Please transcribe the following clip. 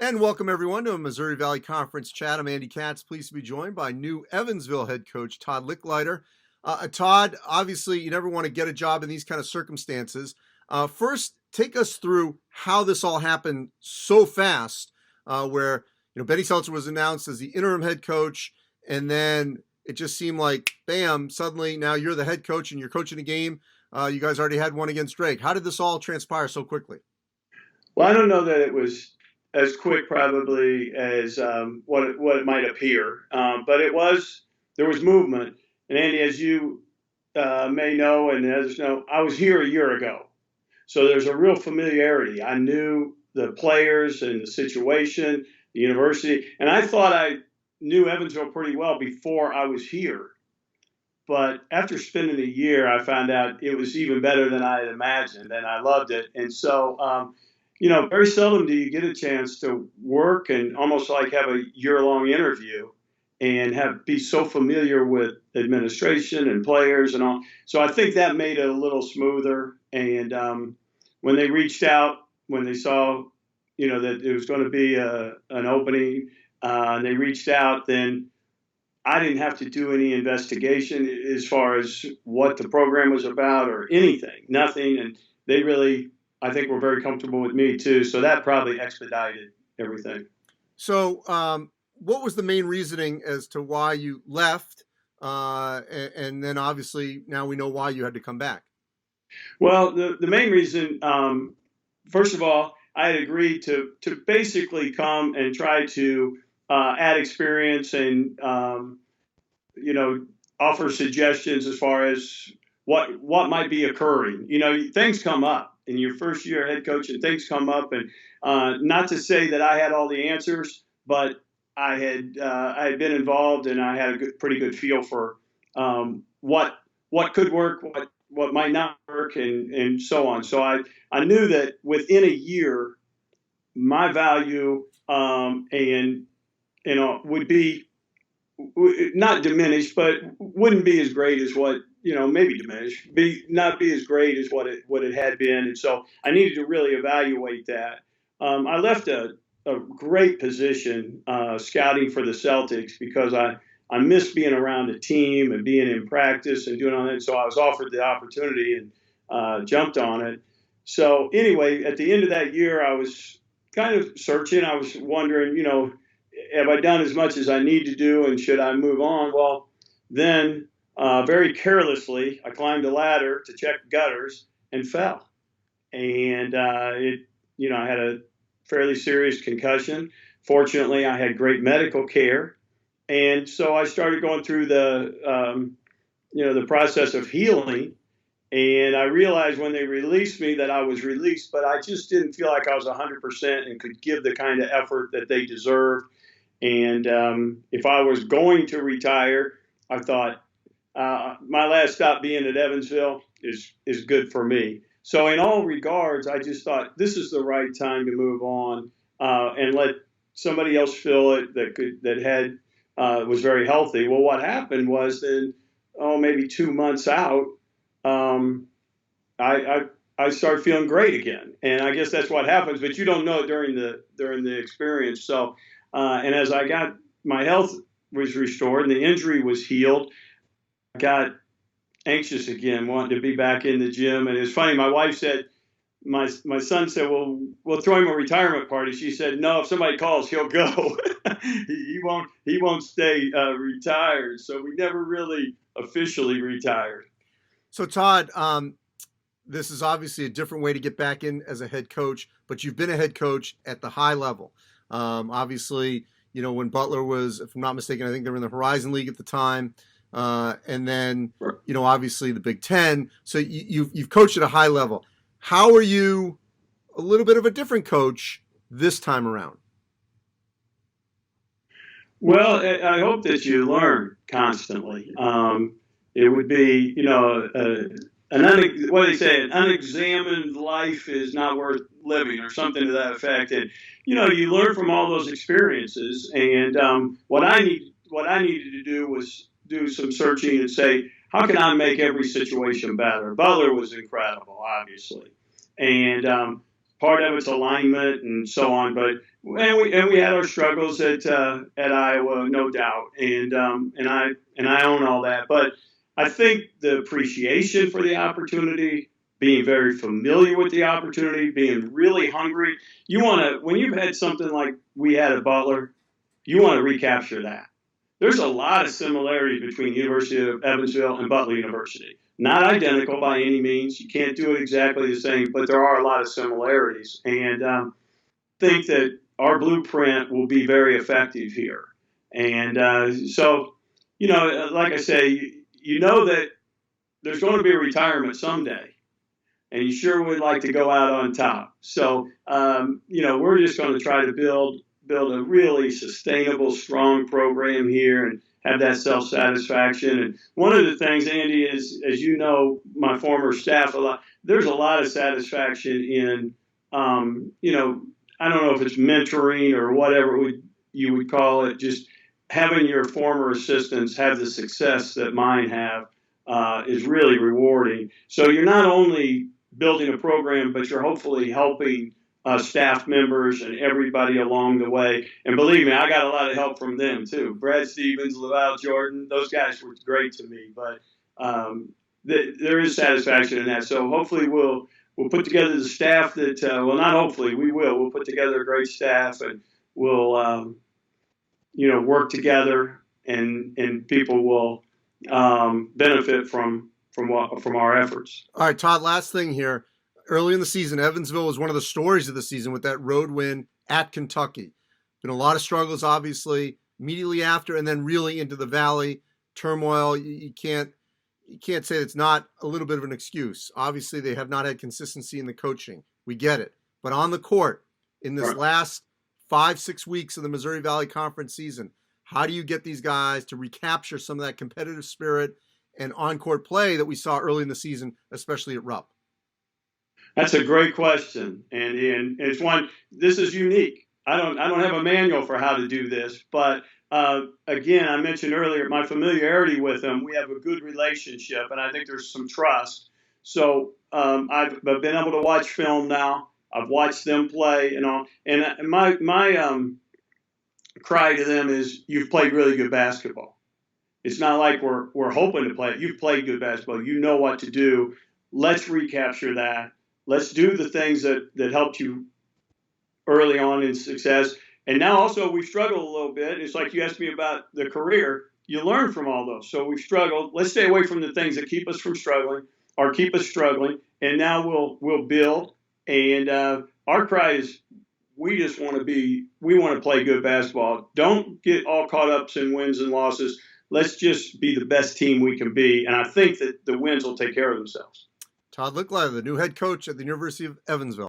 And welcome everyone to a Missouri Valley Conference chat. I'm Andy Katz, pleased to be joined by new Evansville head coach Todd Lickliter. Todd, obviously you never want to get a job in these kind of circumstances. First, take us through how this all happened so fast, where Benny Seltzer was announced as the interim head coach, and then it just seemed like, bam, suddenly now you're the head coach and you're coaching a game. You guys already had one against Drake. How did this all transpire so quickly? Well, I don't know that it was as quick probably as what it might appear, but there was movement. And Andy, as you may know and others know, I was here a year ago, so there's a real familiarity. I knew the players and the situation, the university, and I thought I knew Evansville pretty well before I was here. But after spending a year, I found out it was even better than I had imagined, and I loved it. And so, very seldom do you get a chance to work and almost like have a year-long interview and be so familiar with administration and players and all. So I think that made it a little smoother. And when they reached out, when they saw, that it was going to be an opening, and they reached out, then I didn't have to do any investigation as far as what the program was about or anything, nothing. And they really, I think, were very comfortable with me too. So that probably expedited everything. So what was the main reasoning as to why you left? And then obviously now we know why you had to come back. Well, the main reason, first of all, I had agreed to basically come and try to add experience and, offer suggestions as far as what might be occurring. Things come up in your first year head coach, and things come up, and not to say that I had all the answers, but I had been involved, and I had a pretty good feel for what could work, what might not work, and so on. So I knew that within a year, my value and would be not diminished, but wouldn't be as great as what, maybe diminished, not be as great as what it had been. And so I needed to really evaluate that. I left a great position scouting for the Celtics because I missed being around a team and being in practice and doing all that. So I was offered the opportunity and jumped on it. So anyway, at the end of that year, I was kind of searching. I was wondering, have I done as much as I need to do, and should I move on? Well, then very carelessly, I climbed a ladder to check gutters and fell. And I had a fairly serious concussion. Fortunately, I had great medical care. And so I started going through the process of healing. And I realized when they released me that I was released, but I just didn't feel like I was 100% and could give the kind of effort that they deserved. And if I was going to retire, I thought my last stop being at Evansville is good for me. So in all regards, I just thought this is the right time to move on and let somebody else fill it that was very healthy. Well, what happened was then, maybe 2 months out, I started feeling great again, and I guess that's what happens. But you don't know it during the experience. So, and as my health was restored and the injury was healed, I got anxious again, wanting to be back in the gym. And it's funny. My wife said, my son said, "Well, we'll throw him a retirement party." She said, "No, if somebody calls, he'll go. He won't stay retired." So we never really officially retired. So Todd, this is obviously a different way to get back in as a head coach, but you've been a head coach at the high level. Obviously, when Butler was, if I'm not mistaken, I think they were in the Horizon League at the time. And then, obviously the Big Ten. So you've coached at a high level. How are you a little bit of a different coach this time around? Well, I hope that you learn constantly. It would be, what do they say? An unexamined life is not worth living, or something to that effect. And you learn from all those experiences. And what I needed to do was do some searching and say, how can I make every situation better? Butler was incredible, obviously, and part of it's alignment and so on. But we had our struggles at Iowa, no doubt, and I own all that. But I think the appreciation for the opportunity, being very familiar with the opportunity, being really hungry. You want to, when you've had something like we had at Butler, you want to recapture that. There's a lot of similarity between University of Evansville and Butler University. Not identical by any means. You can't do it exactly the same, but there are a lot of similarities. And think that our blueprint will be very effective here. And so, like I say, you know that there's going to be a retirement someday, and you sure would like to go out on top. So, we're just going to try to build a really sustainable, strong program here and have that self-satisfaction. And one of the things, Andy, is, as you know, my former staff, there's a lot of satisfaction in, I don't know if it's mentoring or whatever you would call it, just having your former assistants have the success that mine have is really rewarding. So you're not only building a program, but you're hopefully helping staff members and everybody along the way. And believe me, I got a lot of help from them too. Brad Stevens, Laval Jordan, those guys were great to me. But there is satisfaction in that. So hopefully we'll put together the staff that, not hopefully, we will. We'll put together a great staff, and we'll, work together, and people will benefit from our efforts. All right, Todd, last thing here. Early in the season, Evansville was one of the stories of the season with that road win at Kentucky. Been a lot of struggles, obviously, immediately after, and then really into the Valley turmoil. You can't say it's not a little bit of an excuse. Obviously, they have not had consistency in the coaching. We get it. But on the court, in this last 5-6 weeks of the Missouri Valley Conference season, how do you get these guys to recapture some of that competitive spirit and on-court play that we saw early in the season, especially at Rupp? That's a great question, and it's one. This is unique. I don't have a manual for how to do this, but again, I mentioned earlier my familiarity with them. We have a good relationship, and I think there's some trust. So I've been able to watch film now. I've watched them play, and all. And my cry to them is, "You've played really good basketball." It's not like we're hoping to play it. You've played good basketball. You know what to do. Let's recapture that. Let's do the things that helped you early on in success. And now also we've struggled a little bit. It's like you asked me about the career. You learn from all those. So we've struggled. Let's stay away from the things that keep us from struggling or keep us struggling. And now we'll build. And our cry is we want to play good basketball. Don't get all caught up in wins and losses. Let's just be the best team we can be. And I think that the wins will take care of themselves. Todd Lickliter, the new head coach at the University of Evansville.